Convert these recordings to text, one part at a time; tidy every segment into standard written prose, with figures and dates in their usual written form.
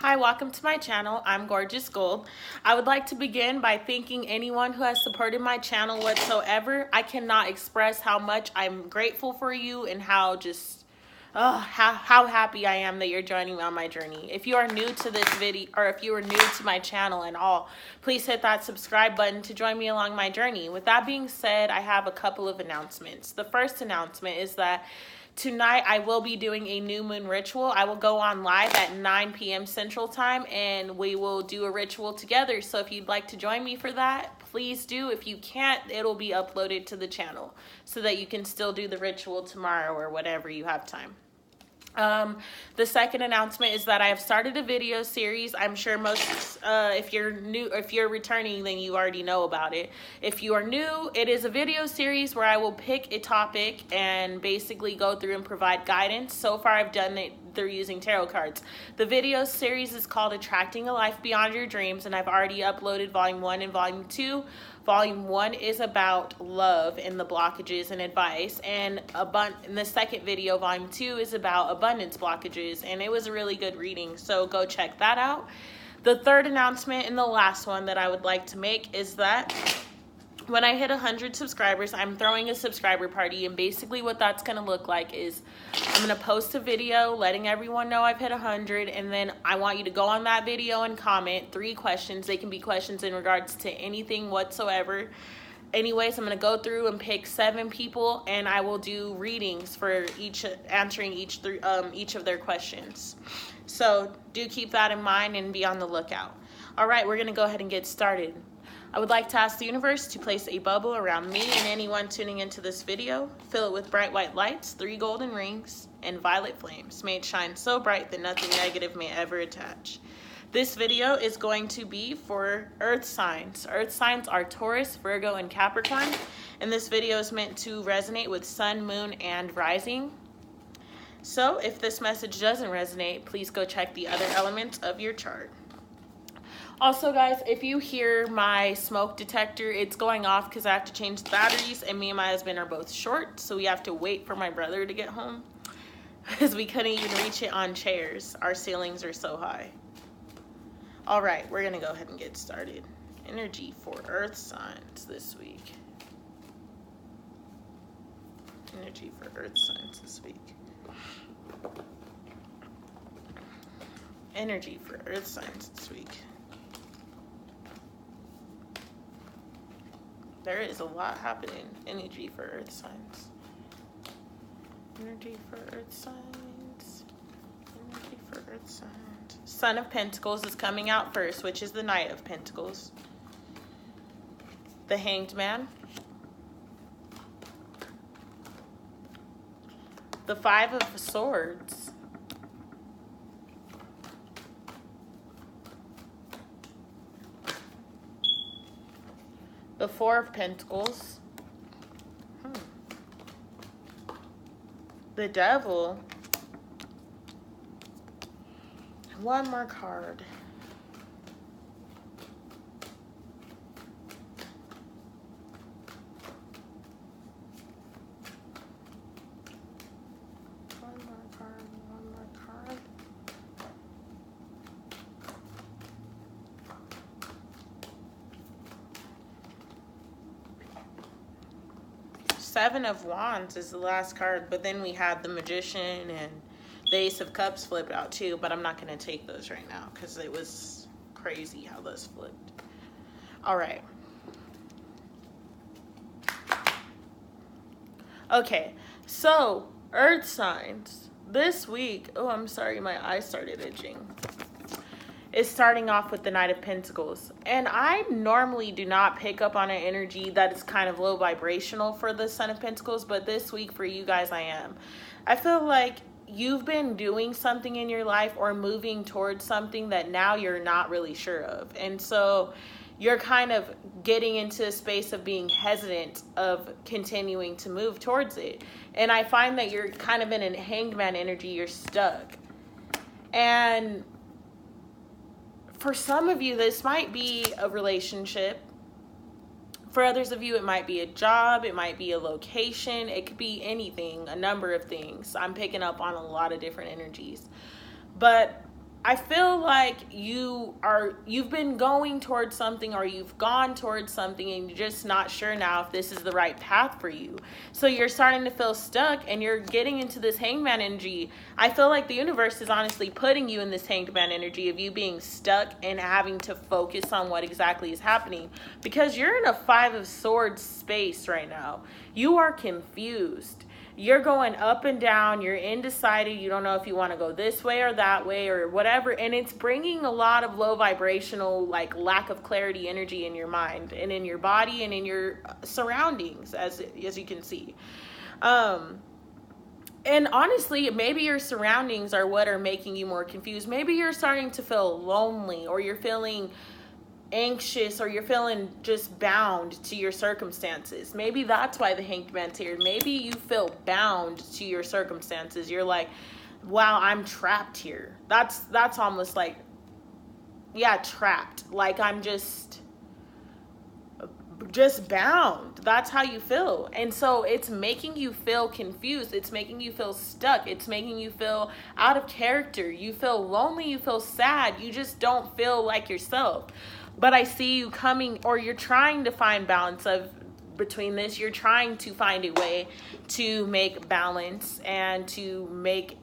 Hi, welcome to my channel. I'm Gorgeous Gold. I would like to begin by thanking anyone who has supported my channel whatsoever. I cannot express how much I'm grateful for you and how how happy I am that you're joining me on my journey. If you are new to this video, or if you are new to my channel and all, please hit that subscribe button to join me along my journey. With that being said, I have a couple of announcements. The first announcement is that tonight I will be doing a new moon ritual. I will go on live at 9 p.m. Central Time and we will do a ritual together. So if you'd like to join me for that, please do. If you can't, it'll be uploaded to the channel so that you can still do the ritual tomorrow or whatever you have time. The second announcement is that I have started a video series. I'm sure most, if you're new, if you're returning, then you already know about it. If you are new, it is a video series where I will pick a topic and basically go through and provide guidance. So far, I've done it through using tarot cards. The video series is called Attracting a Life Beyond Your Dreams, and I've already uploaded Volume 1 and Volume 2. Volume 1 is about love and the blockages and advice, and the second video, Volume 2, is about abundance blockages, and it was a really good reading, so go check that out. The third announcement and the last one that I would like to make is that when I hit 100 subscribers, I'm throwing a subscriber party, and basically what that's going to look like is I'm going to post a video letting everyone know I've hit 100, and then I want you to go on that video and comment 3 questions. They can be questions in regards to anything whatsoever. Anyways, I'm going to go through and pick 7 people, and I will do readings for answering each of their questions. So do keep that in mind and be on the lookout. All right, we're going to go ahead and get started. I would like to ask the universe to place a bubble around me and anyone tuning into this video. Fill it with bright white lights, 3 golden rings, and violet flames. May it shine so bright that nothing negative may ever attach. This video is going to be for earth signs. Earth signs are Taurus, Virgo, and Capricorn. And this video is meant to resonate with sun, moon, and rising. So if this message doesn't resonate, please go check the other elements of your chart. Also, guys, if you hear my smoke detector, it's going off because I have to change the batteries, and me and my husband are both short, so we have to wait for my brother to get home because we couldn't even reach it on chairs. Our ceilings are so high. All right, we're going to go ahead and get started. Energy for earth signs this week. Energy for earth signs this week. Energy for earth signs this week. There is a lot happening. Energy for earth signs. Energy for earth signs. Energy for earth signs. Son of Pentacles is coming out first, which is the Knight of Pentacles. The Hanged Man. The 5 of Swords. The 4 of Pentacles. The Devil. One more card. One more card. Seven of Wands is the last card, but then we had the Magician and the Ace of Cups flipped out too, but I'm not going to take those right now because it was crazy how those flipped. All right. Okay, so earth signs this week. Oh, I'm sorry, my eye started itching. Is starting off with the Knight of Pentacles. And I normally do not pick up on an energy that is kind of low vibrational for the Son of Pentacles, but this week for you guys, I am. I feel like you've been doing something in your life or moving towards something that now you're not really sure of. And so you're kind of getting into a space of being hesitant of continuing to move towards it. And I find that you're kind of in a Hanged Man energy. You're stuck. And for some of you, this might be a relationship. For others of you, it might be a job, it might be a location, it could be anything, a number of things. I'm picking up on a lot of different energies. But I feel like you've been going towards something, or you've gone towards something, and you're just not sure now if this is the right path for you. So you're starting to feel stuck, and you're getting into this hangman energy. I feel like the universe is honestly putting you in this hangman energy of you being stuck and having to focus on what exactly is happening, because you're in a 5 of Swords space right now. You are confused. You're going up and down, you're undecided, you don't know if you want to go this way or that way or whatever, and it's bringing a lot of low vibrational, like, lack of clarity energy in your mind and in your body and in your surroundings, as you can see. And honestly, maybe your surroundings are what are making you more confused. Maybe you're starting to feel lonely, or you're feeling anxious, or you're feeling just bound to your circumstances. Maybe that's why the Hanged Man's here. Maybe you feel bound to your circumstances. You're like, wow, I'm trapped here. That's almost like, yeah, trapped. Like I'm just bound. That's how you feel. And so it's making you feel confused. It's making you feel stuck. It's making you feel out of character. You feel lonely. You feel sad. You just don't feel like yourself. But I see you coming, or you're trying to find balance between this. You're trying to find a way to make balance and to make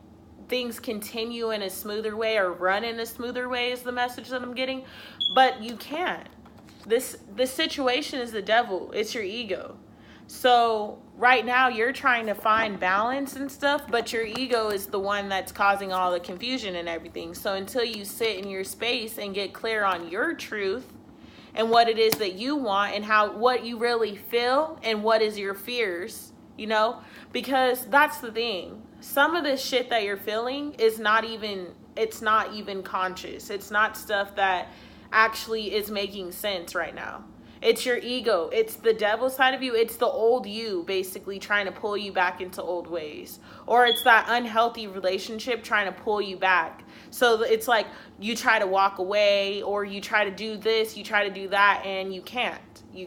things continue in a smoother way, or run in a smoother way, is the message that I'm getting. But you can't. This situation is the devil. It's your ego. So right now you're trying to find balance and stuff, but your ego is the one that's causing all the confusion and everything. So until you sit in your space and get clear on your truth and what it is that you want, and what you really feel, and what is your fears, because that's the thing. Some of this shit that you're feeling is not even conscious. It's not stuff that actually is making sense right now. It's your ego. It's the devil side of you. It's the old you basically trying to pull you back into old ways. Or it's that unhealthy relationship trying to pull you back. So it's like you try to walk away, or you try to do this, you try to do that, and you can't. You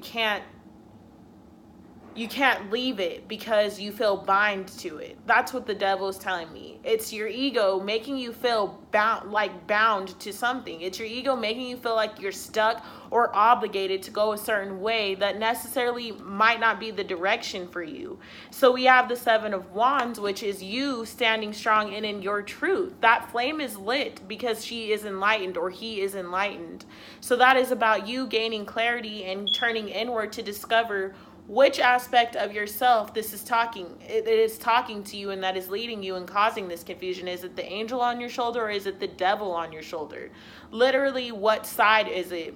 can't leave it because you feel bind to it. That's what the devil is telling me. It's your ego making you feel bound to something. It's your ego making you feel like you're stuck or obligated to go a certain way that necessarily might not be the direction for you. So we have the 7 of Wands, which is you standing strong and in your truth. That flame is lit because she is enlightened, or he is enlightened. So that is about you gaining clarity and turning inward to discover which aspect of yourself this is talking. It is talking to you, and that is leading you and causing this confusion. Is it the angel on your shoulder, or is it the devil on your shoulder? Literally, what side is it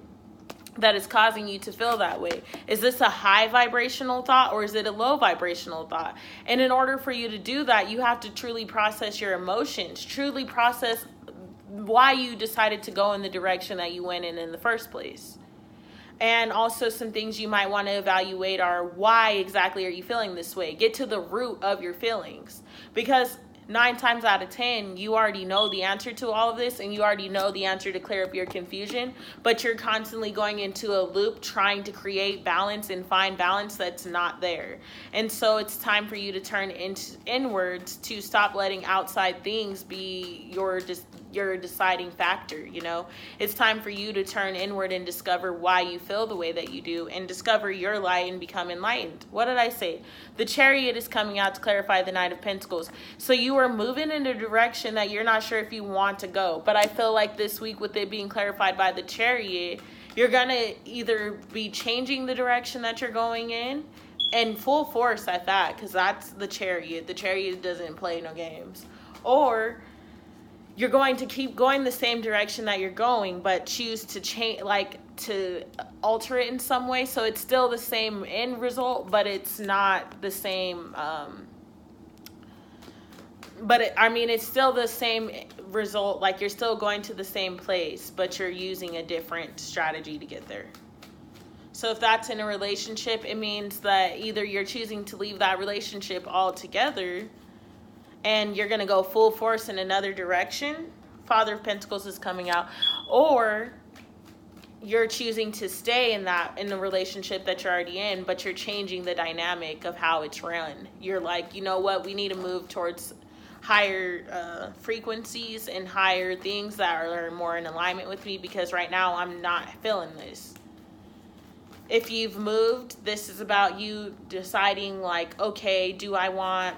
that is causing you to feel that way? Is this a high vibrational thought, or is it a low vibrational thought? And in order for you to do that, you have to truly process your emotions, truly process why you decided to go in the direction that you went in the first place. And also some things you might want to evaluate are, why exactly are you feeling this way? Get to the root of your feelings. Because 9 times out of 10, you already know the answer to all of this, and you already know the answer to clear up your confusion, but you're constantly going into a loop trying to create balance and find balance that's not there. And so it's time for you to turn inwards, to stop letting outside things be your deciding factor. It's time for you to turn inward and discover why you feel the way that you do, and discover your light and become enlightened. What did I say? The Chariot is coming out to clarify the Knight of Pentacles. So you are moving in a direction that you're not sure if you want to go. But I feel like this week, with it being clarified by the Chariot, you're going to either be changing the direction that you're going in, and full force at that, because that's the Chariot. The Chariot doesn't play no games. Or you're going to keep going the same direction that you're going, but choose to change, to alter it in some way. So it's still the same end result, but it's not the same. It's still the same result. Like, you're still going to the same place, but you're using a different strategy to get there. So if that's in a relationship, it means that either you're choosing to leave that relationship altogether, and you're going to go full force in another direction. Father of Pentacles is coming out. Or you're choosing to stay in the relationship that you're already in, but you're changing the dynamic of how it's run. You're like, you know what? We need to move towards higher frequencies and higher things that are more in alignment with me, because right now I'm not feeling this. If you've moved, this is about you deciding, like, okay, do I want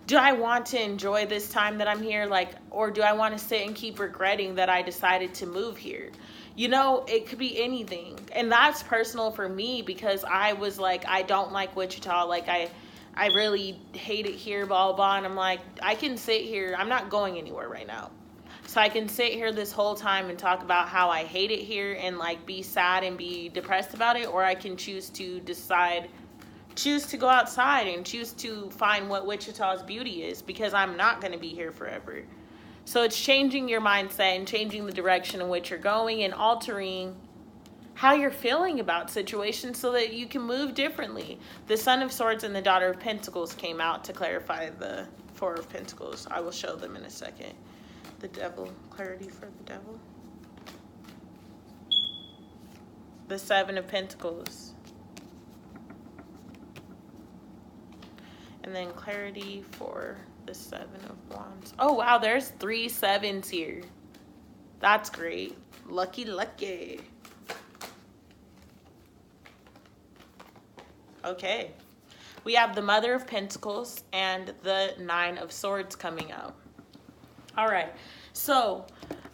to enjoy this time that I'm here, like, or do I want to sit and keep regretting that I decided to move here? You know, it could be anything. And that's personal for me, because I was like, I don't like Wichita. Like, I really hate it here, blah, blah, blah. And I'm like, I can sit here. I'm not going anywhere right now. So I can sit here this whole time and talk about how I hate it here and, like, be sad and be depressed about it. Or I can choose to go outside and choose to find what Wichita's beauty is, because I'm not going to be here forever. So it's changing your mindset and changing the direction in which you're going and altering how you're feeling about situations so that you can move differently. The Son of Swords and the Daughter of Pentacles came out to clarify the Four of Pentacles. I will show them in a second. The Devil, clarity for the Devil. The Seven of Pentacles. And then clarity for the Seven of Wands. Oh, wow, there's 3 sevens here. That's great. Lucky, lucky. Okay. We have the Mother of Pentacles and the Nine of Swords coming out. All right. So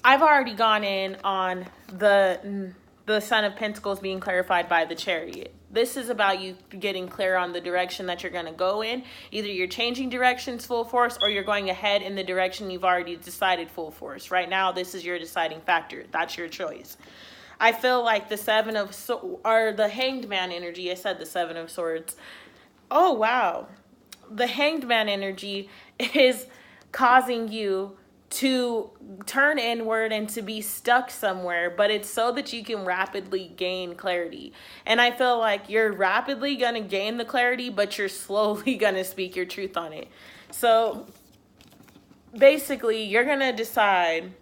I've already gone in on the Son of Pentacles being clarified by the Chariot. This is about you getting clear on the direction that you're going to go in. Either you're changing directions full force, or you're going ahead in the direction you've already decided full force. Right now, this is your deciding factor. That's your choice. I feel like the the Hanged Man energy. I said the Seven of Swords. Oh, wow. The Hanged Man energy is causing you to turn inward and to be stuck somewhere, but it's so that you can rapidly gain clarity. And I feel like you're rapidly going to gain the clarity, but you're slowly going to speak your truth on it. So basically, you're going to decide,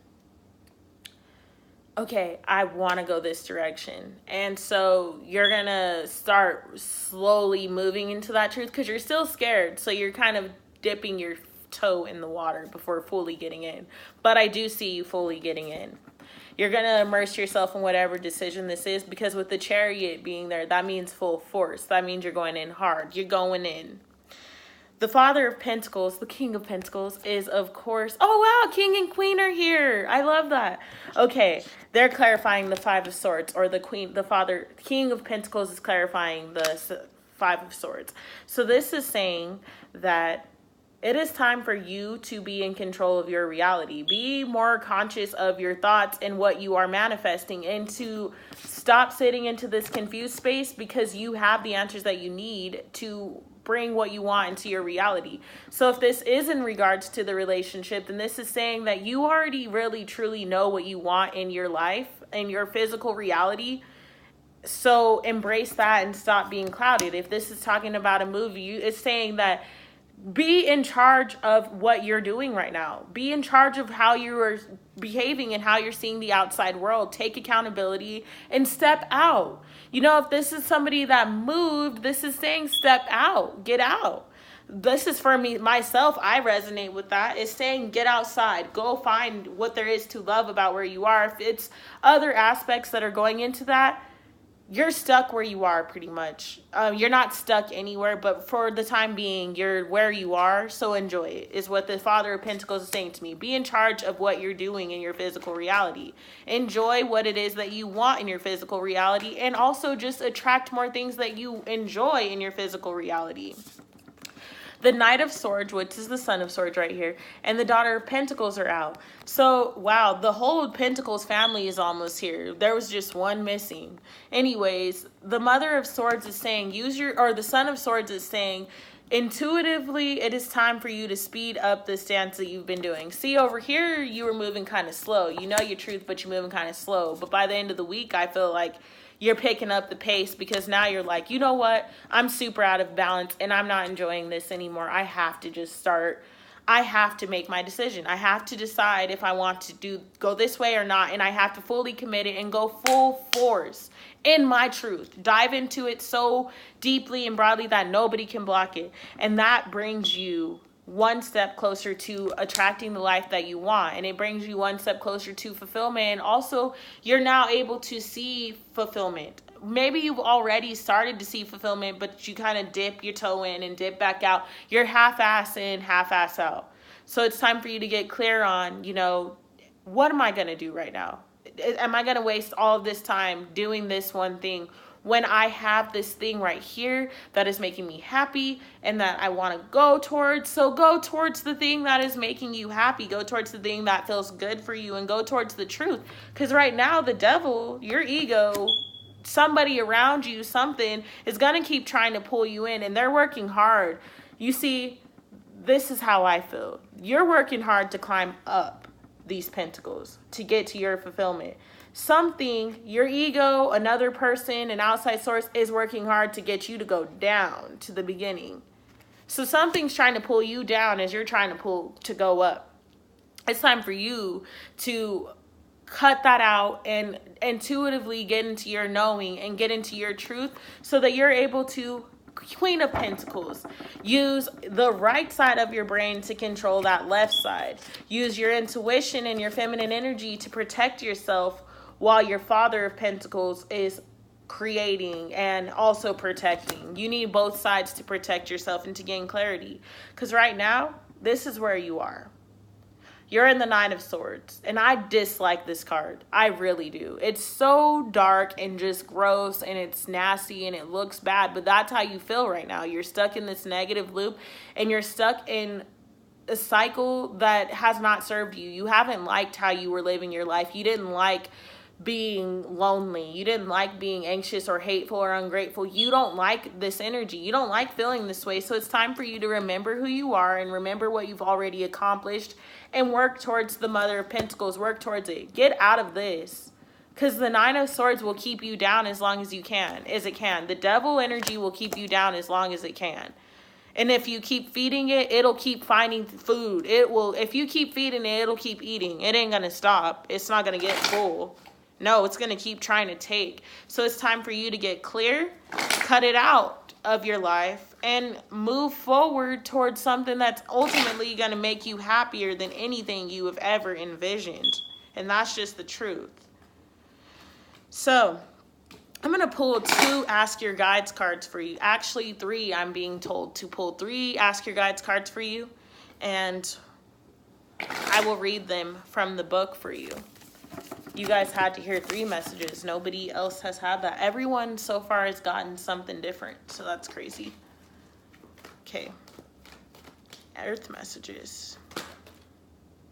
okay, I want to go this direction. And so you're going to start slowly moving into that truth, because you're still scared. So you're kind of dipping your toe in the water before fully getting in. But I do see you fully getting in. You're going to immerse yourself in whatever decision this is, because with the Chariot being there, that means full force. That means you're going in hard. You're going in. The Father of Pentacles, the King of Pentacles, is, of course... Oh, wow, King and Queen are here. I love that. Okay, they're clarifying the Five of Swords, or the King of Pentacles is clarifying the Five of Swords. So this is saying that it is time for you to be in control of your reality. Be more conscious of your thoughts and what you are manifesting, and to stop sitting into this confused space, because you have the answers that you need to bring what you want into your reality. So if this is in regards to the relationship, then this is saying that you already really truly know what you want in your life and your physical reality. So embrace that and stop being clouded. If this is talking about a movie, it's saying that be in charge of what you're doing right now. Be in charge of how you are behaving and how you're seeing the outside world. Take accountability and step out. You know, if this is somebody that moved, this is saying step out, get out. This is for me, myself. I resonate with that. It's saying get outside, go find what there is to love about where you are. If it's other aspects that are going into that, you're stuck where you are pretty much. You're not stuck anywhere, but for the time being, you're where you are, so enjoy it, is what the Father of Pentacles is saying to me. Be in charge of what you're doing in your physical reality. Enjoy what it is that you want in your physical reality, and also just attract more things that you enjoy in your physical reality. The Knight of Swords, which is the Son of Swords right here, and the Daughter of Pentacles are out. So, wow, the whole Pentacles family is almost here. There was just one missing. Anyways, the Mother of Swords is saying, the Son of Swords is saying, intuitively, it is time for you to speed up this dance that you've been doing. See, over here, you were moving kind of slow. You know your truth, but you're moving kind of slow. But by the end of the week, I feel like you're picking up the pace, because now you're like, you know what? I'm super out of balance and I'm not enjoying this anymore. I have to just start. I have to make my decision. I have to decide if I want to go this way or not. And I have to fully commit it and go full force in my truth. Dive into it so deeply and broadly that nobody can block it. And that brings you one step closer to attracting the life that you want, and it brings you one step closer to fulfillment. And also, you're now able to see fulfillment. Maybe you've already started to see fulfillment, but you kind of dip your toe in and dip back out. You're half-ass in, half-ass out. So it's time for you to get clear on, you know, what am I going to do right now? Am I going to waste all of this time doing this one thing when I have this thing right here that is making me happy and that I want to go towards? So go towards the thing that is making you happy. Go towards the thing that feels good for you, and go towards the truth. Because right now, the devil, your ego, somebody around you, something is going to keep trying to pull you in, and they're working hard. You see, this is how I feel. You're working hard to climb up these pentacles to get to your fulfillment. Something, your ego, another person, an outside source is working hard to get you to go down to the beginning. So something's trying to pull you down as you're trying to go up. It's time for you to cut that out and intuitively get into your knowing and get into your truth, so that you're able to, Queen of Pentacles, use the right side of your brain to control that left side. Use your intuition and your feminine energy to protect yourself, while your Father of Pentacles is creating and also protecting. You need both sides to protect yourself and to gain clarity. Because right now, this is where you are. You're in the Nine of Swords, and I dislike this card. I really do. It's so dark and just gross, and it's nasty, and it looks bad, but that's how you feel right now. You're stuck in this negative loop, and you're stuck in a cycle that has not served you. You haven't liked how you were living your life. You didn't like being lonely. You didn't like being anxious or hateful or ungrateful. You don't like this energy. You don't like feeling this way. So it's time for you to remember who you are and remember what you've already accomplished and work towards the Mother of Pentacles. Work towards it. Get out of this. Because the Nine of Swords will keep you down as long as it can. The devil energy will keep you down as long as it can. And if you keep feeding it, it'll keep finding food. If you keep feeding it, it'll keep eating. It ain't going to stop. It's not going to get full. No, it's going to keep trying to take. So it's time for you to get clear, cut it out of your life, and move forward towards something that's ultimately going to make you happier than anything you have ever envisioned. And that's just the truth. So I'm going to pull 2 Ask Your Guides cards for you. Actually, 3. I'm being told to pull 3 Ask Your Guides cards for you. And I will read them from the book for you. You guys had to hear 3 messages. Nobody else has had that. Everyone so far has gotten something different. So that's crazy. Okay. Earth messages.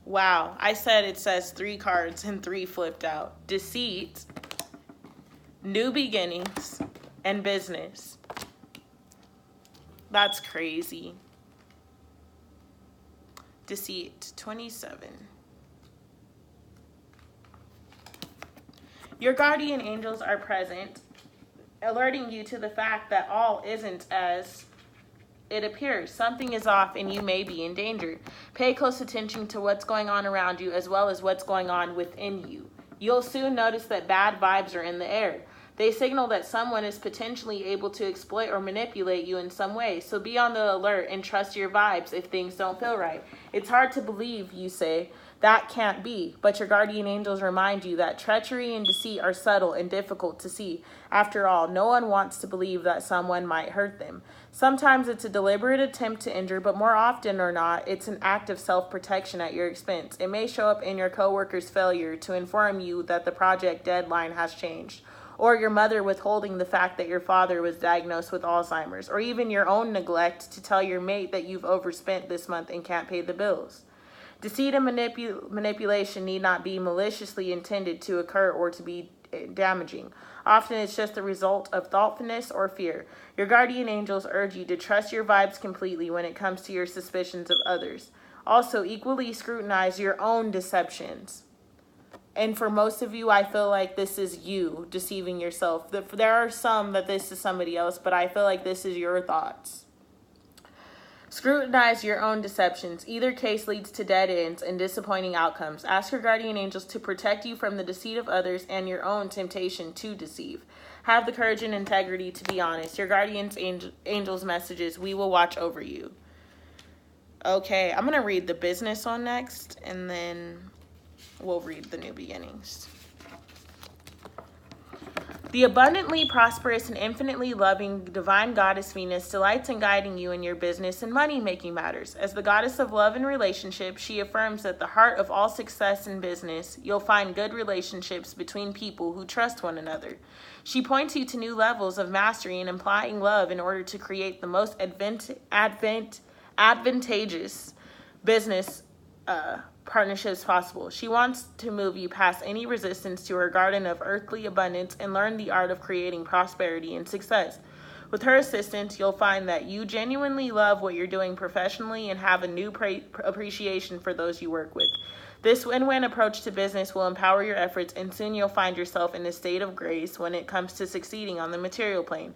Wow. I said it says 3 cards and 3 flipped out. Deceit, new beginnings, and business. That's crazy. Deceit, 27. Your guardian angels are present, alerting you to the fact that all isn't as it appears. Something is off and you may be in danger. Pay close attention to what's going on around you as well as what's going on within you. You'll soon notice that bad vibes are in the air. They signal that someone is potentially able to exploit or manipulate you in some way. So be on the alert and trust your vibes if things don't feel right. It's hard to believe, you say. That can't be, but your guardian angels remind you that treachery and deceit are subtle and difficult to see. After all, no one wants to believe that someone might hurt them. Sometimes it's a deliberate attempt to injure, but more often or not, it's an act of self-protection at your expense. It may show up in your coworker's failure to inform you that the project deadline has changed, or your mother withholding the fact that your father was diagnosed with Alzheimer's, or even your own neglect to tell your mate that you've overspent this month and can't pay the bills. Deceit and manipulation need not be maliciously intended to occur or to be damaging. Often it's just the result of thoughtfulness or fear. Your guardian angels urge you to trust your vibes completely when it comes to your suspicions of others. Also, equally scrutinize your own deceptions. And for most of you, I feel like this is you deceiving yourself. There are some that this is somebody else, but I feel like this is your thoughts. Scrutinize your own deceptions. Either case leads to dead ends and disappointing outcomes. Ask your guardian angels to protect you from the deceit of others and your own temptation to deceive. Have the courage and integrity to be honest. Your guardian's angels' messages, we will watch over you. Okay, I'm going to read the business one next, and then we'll read the new beginnings. The abundantly prosperous and infinitely loving divine goddess Venus delights in guiding you in your business and money-making matters. As the goddess of love and relationship, she affirms that the heart of all success in business, you'll find good relationships between people who trust one another. She points you to new levels of mastery in implying love in order to create the most advantageous business partnerships possible. She wants to move you past any resistance to her garden of earthly abundance and learn the art of creating prosperity and success. With her assistance, you'll find that you genuinely love what you're doing professionally and have a new appreciation for those you work with. This win-win approach to business will empower your efforts, and soon you'll find yourself in a state of grace when it comes to succeeding on the material plane.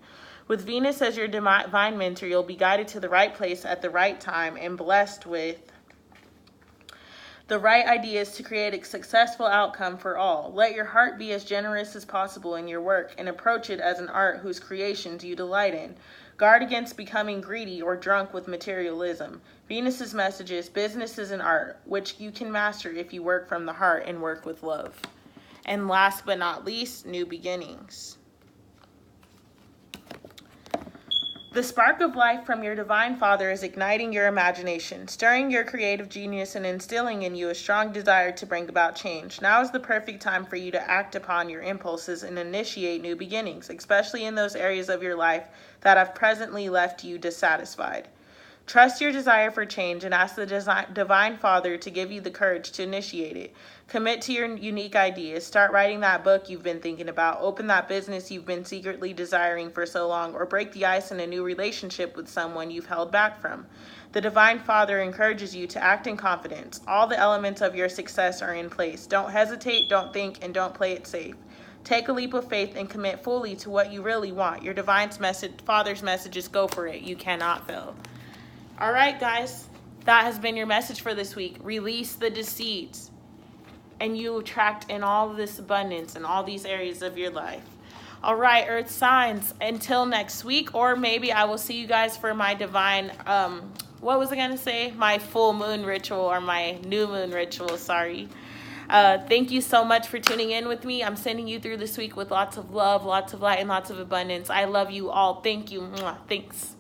With Venus as your divine mentor, you'll be guided to the right place at the right time and blessed with the right ideas to create a successful outcome for all. Let your heart be as generous as possible in your work and approach it as an art whose creations you delight in. Guard against becoming greedy or drunk with materialism. Venus's message is business is an art, which you can master if you work from the heart and work with love. And last but not least, new beginnings. The spark of life from your divine father is igniting your imagination, stirring your creative genius, and instilling in you a strong desire to bring about change. Now is the perfect time for you to act upon your impulses and initiate new beginnings, especially in those areas of your life that have presently left you dissatisfied. Trust your desire for change and ask the Divine Father to give you the courage to initiate it. Commit to your unique ideas. Start writing that book you've been thinking about. Open that business you've been secretly desiring for so long, or break the ice in a new relationship with someone you've held back from. The Divine Father encourages you to act in confidence. All the elements of your success are in place. Don't hesitate, don't think, and don't play it safe. Take a leap of faith and commit fully to what you really want. Your Divine Father's message is go for it. You cannot fail. All right, guys, that has been your message for this week. Release the deceit, and you attract in all of this abundance in all these areas of your life. All right, Earth signs, until next week, or maybe I will see you guys for my divine, what was I going to say? My full moon ritual or my new moon ritual, sorry. Thank you so much for tuning in with me. I'm sending you through this week with lots of love, lots of light, and lots of abundance. I love you all. Thank you. Mwah. Thanks.